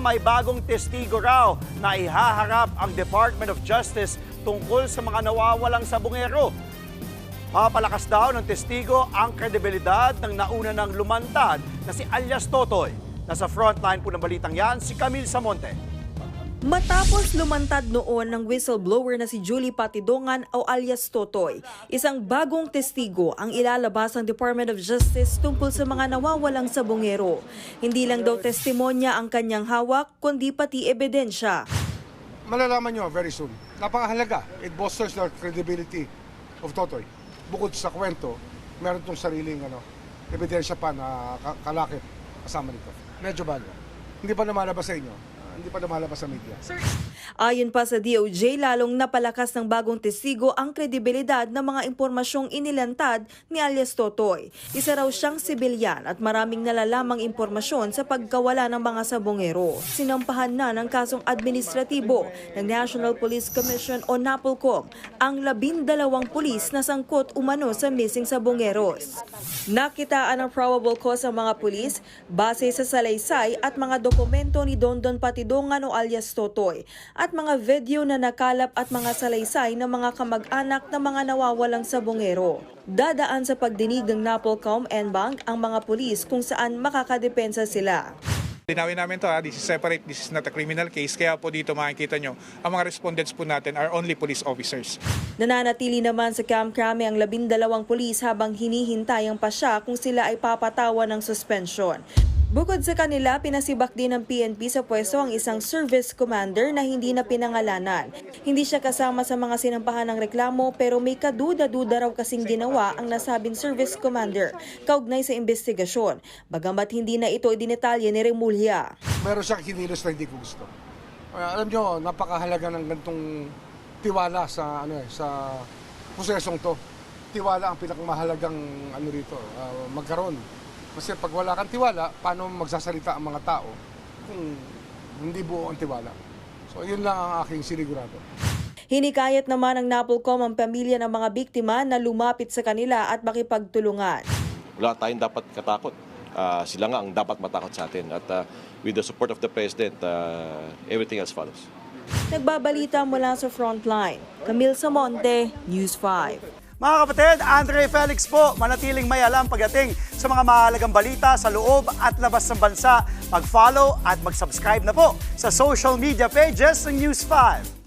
may bagong testigo raw na ihaharap ang Department of Justice tungkol sa mga nawawalang sabungero. Papalakas daw ng testigo ang kredibilidad ng nauna ng lumantad na si alias Totoy. Nasa frontline po ng balitang yan, si Camille Samonte. Matapos lumantad noon ng whistleblower na si Julie Patidongan o alias Totoy, isang bagong testigo ang ilalabas ng Department of Justice tungkol sa mga nawawalang sabungero. Hindi lang daw testimonya ang kanyang hawak, kundi pati ebidensya. Malalaman nyo very soon. Napakahalaga. It bolsters the credibility of Totoy. Bukod sa kwento, meron itong sariling ebidensya pa na kalakip kasama nito. Medyo bago. Hindi pa namalabas sa inyo. Hindi pa namalabas sa media. Ayon pa sa DOJ, lalong napalakas ng bagong testigo ang kredibilidad ng mga impormasyong inilantad ni alias Totoy. Isa raw siyang sibilyan at maraming nalalamang impormasyon sa pagkawala ng mga sabongero. Sinampahan na ng kasong administratibo ng National Police Commission o NAPOLCOM ang 12 pulis na sangkot umano sa missing sabongeros. Nakitaan ang probable cause ng mga pulis base sa salaysay at mga dokumento ni Dondon Patidongan o alias Totoy at mga video na nakalap at mga salaysay ng mga kamag-anak ng mga nawawalang sabongero. Dadaan sa pagdinig ng NAPOLCOM NBank ang mga pulis kung saan makakadepensa sila. Linawin namin to, this is separate, this is not a criminal case. Kaya po dito makikita nyo, ang mga respondents po natin are only police officers. Nananatili naman sa Camp Crame ang 12 pulis habang hinihintay ang pasya kung sila ay papatawan ng suspension. Bukod sa kanila, pinasibak din ng PNP sa pwesto ang isang service commander na hindi na pinangalanan. Hindi siya kasama sa mga sinampahan ng reklamo pero may kaduda-duda raw kasing ginawa ang nasabing service commander kaugnay sa investigasyon. Bagamat hindi na ito idinetalye ni Remulla. Meron siyang kinilos na hindi ko gusto. Alam nyo, napakahalaga ng ganitong tiwala sa sa prosesong to. Tiwala ang pinakamahalagang rito, magkaroon. Kasi pag wala kang tiwala, paano magsasalita ang mga tao kung hindi buo ang tiwala? So yun lang ang aking sinigurado. Hinikayat naman ng NAPOLCOM ang pamilya ng mga biktima na lumapit sa kanila at makipagtulungan. Wala tayong dapat katakot. Sila nga ang dapat matakot sa atin. At with the support of the President, everything else follows. Nagbabalita mula sa Frontline, Camille Samonte, News 5. Mga kapatid, Andre Felix po, manatiling may alam pagdating sa mga mahalagang balita sa loob at labas ng bansa. Mag-follow at mag-subscribe na po sa social media pages ng News 5.